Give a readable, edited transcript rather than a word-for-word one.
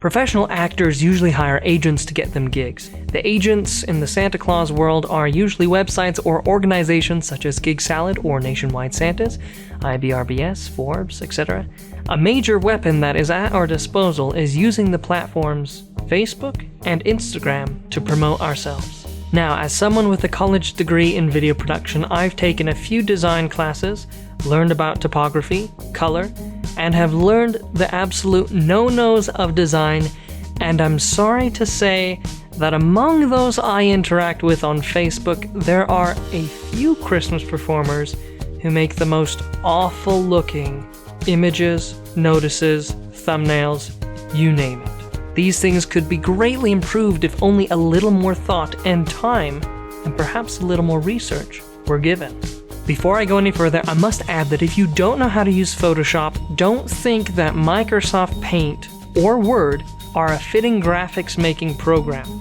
Professional actors usually hire agents to get them gigs. The agents in the Santa Claus world are usually websites or organizations such as Gig Salad or Nationwide Santas, IBRBS, Forbes, etc. A major weapon that is at our disposal is using the platforms Facebook and Instagram to promote ourselves. Now, as someone with a college degree in video production, I've taken a few design classes, learned about typography, color, and have learned the absolute no-nos of design, and I'm sorry to say that among those I interact with on Facebook, there are a few Christmas performers who make the most awful-looking images, notices, thumbnails, you name it. These things could be greatly improved if only a little more thought and time, and perhaps a little more research, were given. Before I go any further, I must add that if you don't know how to use Photoshop, don't think that Microsoft Paint or Word are a fitting graphics making program.